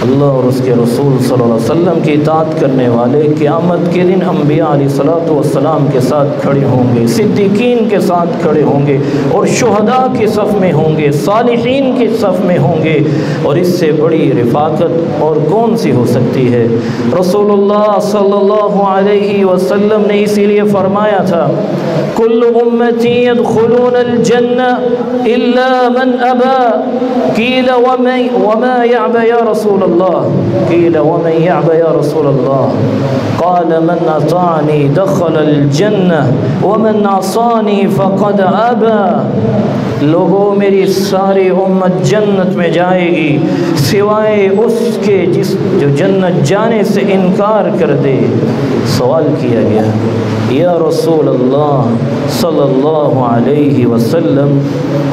اللہ اور اس کے رسول صلی اللہ علیہ وسلم کی اطاعت کرنے والے قیامت کے دن انبیاء علیہ الصلوۃ والسلام کے ساتھ کھڑے ہوں گے، صدیقین کے ساتھ کھڑے ہوں گے، اور شہداء کے صف میں ہوں گے، صالحین کے صف میں ہوں گے، اور اس سے بڑی رفاقت اور کون سی ہو سکتی ہے؟ رسول اللہ صلی اللہ علیہ وسلم نے اسی لیے فرمایا تھا کل امتی يدخلون الجنہ الا من ابى قیل وما يعبى یا رسول اللہ قیل ومن يعبى یا رسول اللہ قال من اطاعنی دخل الجنہ ومن عصانی فقد ابى لوگوں میری ساری امت جنت میں جائے گی سوائے اس کے جو جنت جانے سے انکار کر دے۔ سوال کیا گیا یا رسول اللہ صلی اللہ علیہ وسلم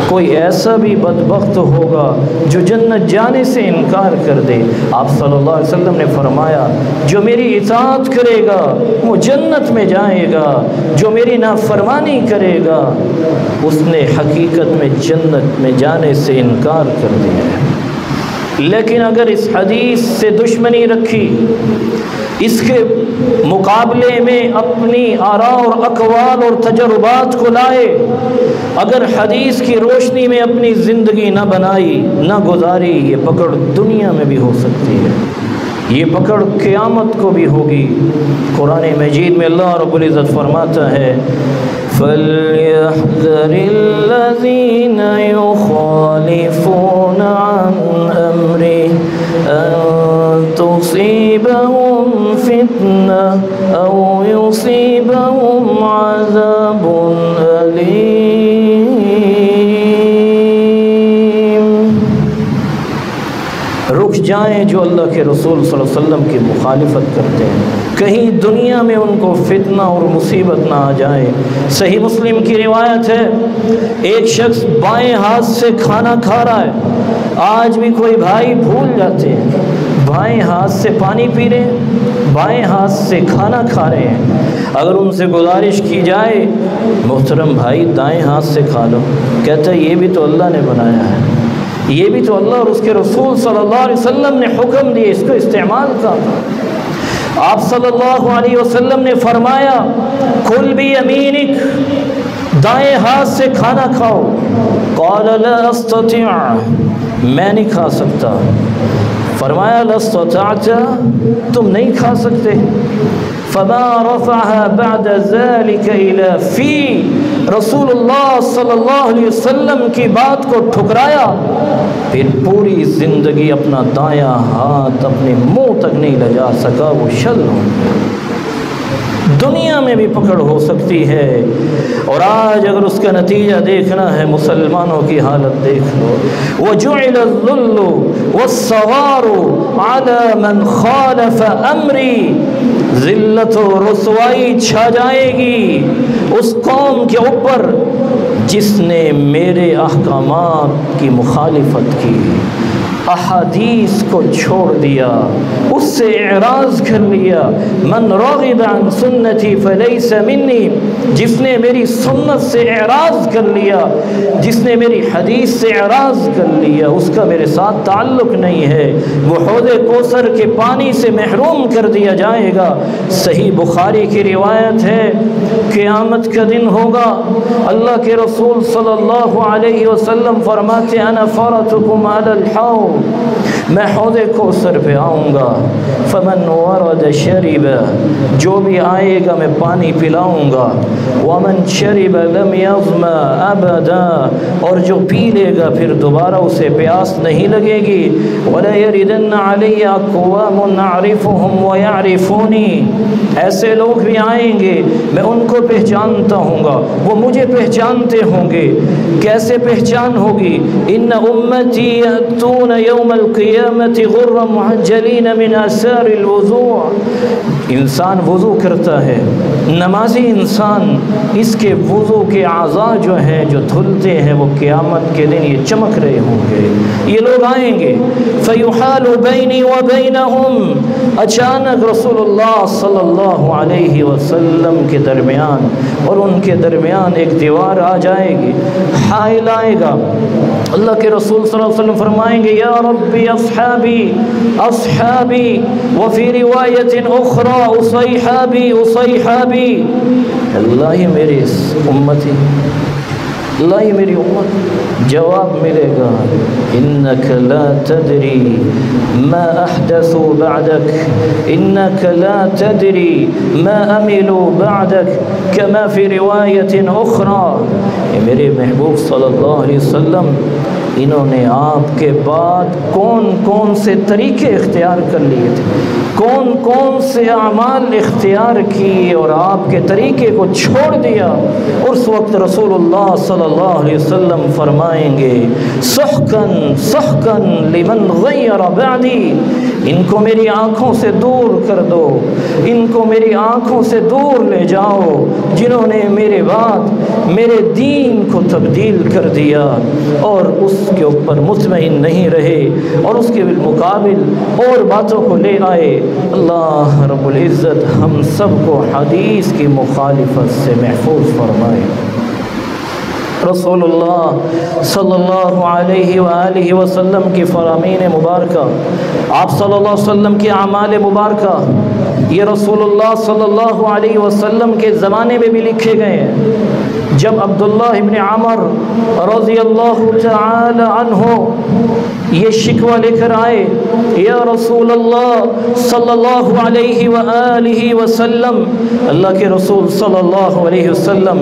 کوئی ایسا بھی بدبخت ہوگا جو جنت جانے سے انکار کر دے؟ آپ صلی اللہ علیہ وسلم نے فرمایا جو میری اطاعت کرے گا وہ جنت میں جائے گا، جو میری نافرمانی کرے گا اس نے حقیقت میں جنت میں جانے سے انکار کر دیا ہے۔ لیکن اگر اس حدیث سے دشمنی رکھی، اس کے مقابلے میں اپنی آراء اور اقوال اور تجربات کو لائے، اگر حدیث کی روشنی میں اپنی زندگی نہ بنائی نہ گزاری، یہ پکڑ دنیا میں بھی ہو سکتی ہے، یہ پکڑ قیامت کو بھی ہوگی۔ قرآن مجید میں اللہ رب العزت فرماتا ہے فَلْيَحْذَرِ الَّذِينَ يُخَالِفُونَ عَنْ أَمْرِهِ أَن تُصِيبَهُمْ فِتْنَةٌ أَوْ يُصِيبَهُمْ عَذَابٌ أَلِيمٌ۔ رک جائیں جو اللہ کے رسول صلی اللہ علیہ وسلم کی مخالفت کرتے ہیں، کہیں دنیا میں ان کو فتنہ اور مصیبت نہ آ جائے۔ صحیح مسلم کی روایت ہے ایک شخص بائیں ہاتھ سے کھانا کھا رہا ہے، آج بھی کوئی بھائی بھول جاتے ہیں، بائیں ہاتھ سے پانی پی رہے ہیں، بائیں ہاتھ سے کھانا کھا رہے ہیں، اگر ان سے گزارش کی جائے محترم بھائی دائیں ہاتھ سے کھا لو، کہتا ہے یہ بھی تو اللہ نے بنایا ہے، یہ بھی تو اللہ اور اس کے رسول صلی اللہ علیہ وسلم نے حکم دیے، اس کو استعمال کا۔ آپ صلی اللہ علیہ وسلم نے فرمایا کل بیمینک، دائیں ہاتھ سے کھانا کھاؤ۔ قال لا استطيع، میں نہیں کھا سکتا۔ فرمایا لا استطعت، تم نہیں کھا سکتے۔ فما رفعها بعد ذلك الى في، رسول اللہ صلی اللہ علیہ وسلم کی بات کو ٹھکرایا، پھر پوری زندگی اپنا دایاں ہاتھ اپنے منہ تک نہیں لجا سکا، وہ شل ہو گیا۔ دنیا میں بھی پکڑ ہو سکتی ہے، اور آج اگر اس کا نتیجہ دیکھنا ہے مسلمانوں کی حالت دیکھ لو۔ وَجُعِلَ الذُّلُّ وَالصَّغَارُ عَلَى مَنْ خَالَفَ أَمْرِي، ذلت و رسوائی چھا جائے گی اس قوم کے اوپر جس نے میرے احکامات کی مخالفت کی، احادیث کو چھوڑ دیا، اس سے اعراض کر لیا۔ من راغب عن سنتی فلیس منی، جس نے میری سنت سے اعراض کر لیا، جس نے میری حدیث سے اعراض کر لیا، اس کا میرے ساتھ تعلق نہیں ہے، وہ حوض کوثر کے پانی سے محروم کر دیا جائے گا۔ صحیح بخاری کی روایت ہے قیامت کا دن ہوگا، اللہ کے رسول صلی اللہ علیہ وسلم فرماتے انا فرطکم علی الحوض، میں حوض کوثر پہ آؤں گا، فمن ورد شرب، جو بھی آئے گا میں پانی پلاؤں گا، ومن شرب لم یظمأ ابدا، اور جو پی لے گا پھر دوبارہ اسے پیاس نہیں لگے گی۔ وَلَيَرِدَنَّ عَلَيَّ أَقْوَامٌ أَعْرِفُهُمْ وَيَعْرِفُونِي، ایسے لوگ بھی آئیں گے میں ان کو پہچانتا ہوں گا، وہ مجھے پہچانتے ہوں گے۔ کیسے پہچان ہوگی؟ ان امتی یأتون یوم القیامت غرا محجلین من آثار الوضوء، انسان وضو کرتا ہے، نمازی انسان، اس کے وضو کے اعضاء جو ہیں جو دھلتے ہیں وہ قیامت کے دن یہ چمک رہے ہوں گے، یہ لوگ آئیں گے۔ فیحال بینی و بینہم، اچانک رسول اللہ صلی اللہ علیہ وسلم کے درمیان اور ان کے درمیان ایک دیوار آ جائے گی، حائل آئے گا۔ اللہ کے رسول صلی اللہ علیہ وسلم فرمائیں گے یا رب أصحابي أصحابي وفي رواية أخرى أصيحابي أصيحابي. اللہ ہی میری امتی، اللہ ہی میری امت. جواب ملے گا انک لا تدری ما احدثوا بعدک، انک لا تدری ما عملوا بعدک، کما فی روایت اخری. میرے محبوب صلی اللہ علیہ وسلم انہوں نے آپ کے بعد کون کون سے طریقے اختیار کر لیے تھے، کون کون سے اعمال اختیار کیے اور آپ کے طریقے کو چھوڑ دیا. اس وقت رسول اللہ صلی اللہ علیہ وسلم فرمائیں گے سحقاً سحقاً لمن غیر بعدی، ان کو میری آنکھوں سے دور کر دو، ان کو میری آنکھوں سے دور لے جاؤ جنہوں نے میرے بعد میرے دین کو تبدیل کر دیا اور اس کے اوپر مطمئن نہیں رہے اور اس کے بالمقابل اور باتوں کو لے آئے. اللہ رب العزت ہم سب کو حدیث کی مخالفت سے محفوظ فرمائے. رسول اللہ صلی اللہ علیہ وآلہ وسلم کی فرامین مبارکہ، آپ صلی اللہ علیہ وسلم کی اعمال مبارکہ یہ رسول اللہ صلی اللہ علیہ وسلم کے زمانے میں بھی لکھے گئے ہیں. جب عبداللہ ابن عمر رضی اللہ تعالی عنہ یہ شکوہ لے کر آئے، یا رسول اللہ صلی اللہ علیہ وآلہ وسلم، اللہ کے رسول صلی اللہ علیہ وسلم،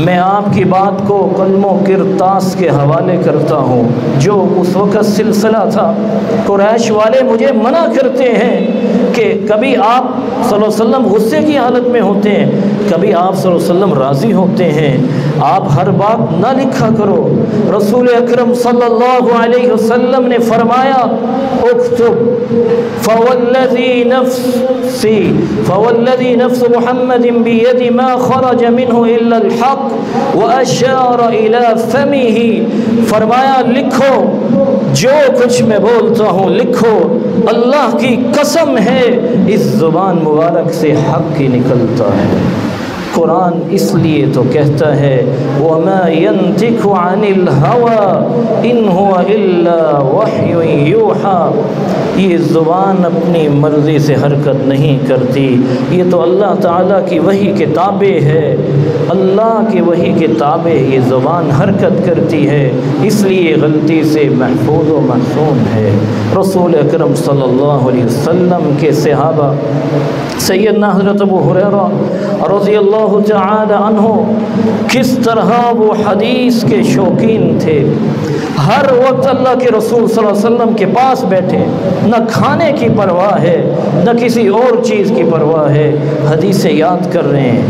میں آپ کی بات کو قلم و کرتاس کے حوالے کرتا ہوں. جو اس وقت سلسلہ تھا، قریش والے مجھے منع کرتے ہیں کہ کبھی آپ صلی اللہ علیہ وسلم غصے کی حالت میں ہوتے ہیں، کبھی آپ صلی اللہ علیہ وسلم راضی ہوتے ہیں، آپ ہر بات نہ لکھا کرو. رسول اکرم صلی اللہ علیہ وسلم نے فرمایا اکتب فوالذی نفس محمد بید ما خرج منہ الا الحق واشار الی فمہ. فرمایا لکھو، جو کچھ میں بولتا ہوں لکھو، اللہ کی قسم ہے اس زبان مبارک سے حق ہی نکلتا ہے. قرآن اس لیے تو کہتا ہے وَمَا يَنْتِقُ عَنِ الْهَوَىٰ إِنْ هُوَ إِلَّا وَحْيٌ يُوحَىٰ. یہ زبان اپنی مرضی سے حرکت نہیں کرتی، یہ تو اللہ تعالیٰ کی وحی کے تابع ہے، اللہ کی وحی کے تابع یہ زبان حرکت کرتی ہے، اس لیے غلطی سے محفوظ و معصوم ہے. رسول اکرم صلی اللہ علیہ وسلم کے صحابہ سیدنا حضرت ابو ہریرہ رضی اللہ تعالی عنہ کس طرح وہ حدیث کے شوقین تھے. ہر وقت اللہ کے رسول صلی اللہ علیہ وسلم کے پاس بیٹھے، نہ کھانے کی پرواہ ہے نہ کسی اور چیز کی پرواہ ہے، حدیثیں یاد کر رہے ہیں.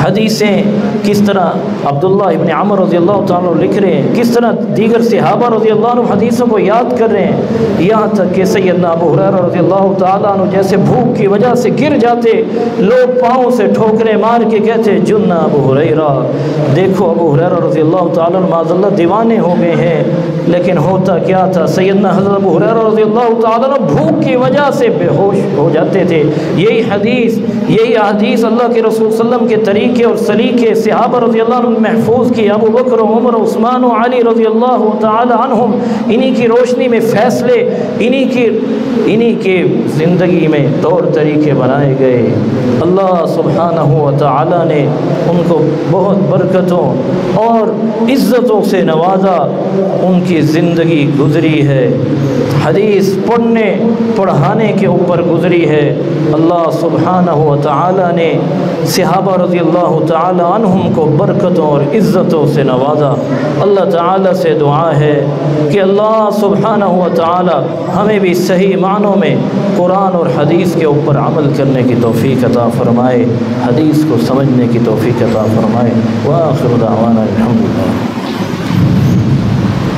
حدیثیں کس طرح عبداللہ ابن عمر رضی اللہ تعالیٰ عنہ لکھ رہے ہیں، کس طرح دیگر صحابہ رضی اللہ عنہ حدیثوں کو یاد کر رہے ہیں. یہاں تک کہ سیدنا ابو ہریرہ رضی اللہ تعالیٰ عنہ جیسے بھوک کی وجہ سے گر جاتے، لوگ پاؤں سے ٹھوکریں مار کے کہتے جنا ابو ہریرہ. دیکھو ابو ہریرہ رضی اللہ تعالیٰ عنہ معاذ اللہ دیوانے ہو گئے ہیں، لیکن ہوتا کیا تھا، سیدنا حضرت ابو ہریرہ رضی اللہ تعالیٰ عنہ بھوک کی وجہ سے بے ہوش ہو جاتے تھے. یہی حدیث اللہ کے رسول صلی اللہ علیہ وسلم کے طریقے اور سلیقے صحابہ رضی اللہ عنہ محفوظ کی. ابو بکر و عمر و عثمان و علی رضی اللہ تعالی عنہم، انہی کی روشنی میں فیصلے، انہی کی زندگی میں طور طریقے بنائے گئے. اللہ سبحانہ و تعالی نے ان کو بہت برکتوں اور عزتوں سے نوازا، ان کی زندگی گزری ہے حدیث پڑھنے پڑھانے کے اوپر گزری ہے. اللہ سبحانہ و تعالی نے صحابہ رضی اللہ تعالی عنہم کو برکتوں اور عزتوں سے نوازا. اللہ تعالی سے دعا ہے کہ اللہ سبحانہ و تعالی ہمیں بھی صحیح معنوں میں قرآن اور حدیث کے اوپر عمل کرنے کی توفیق عطا فرمائے، حدیث کو سمجھنے کی توفیق عطا فرمائے. وآخر دعوانا الحمدللہ.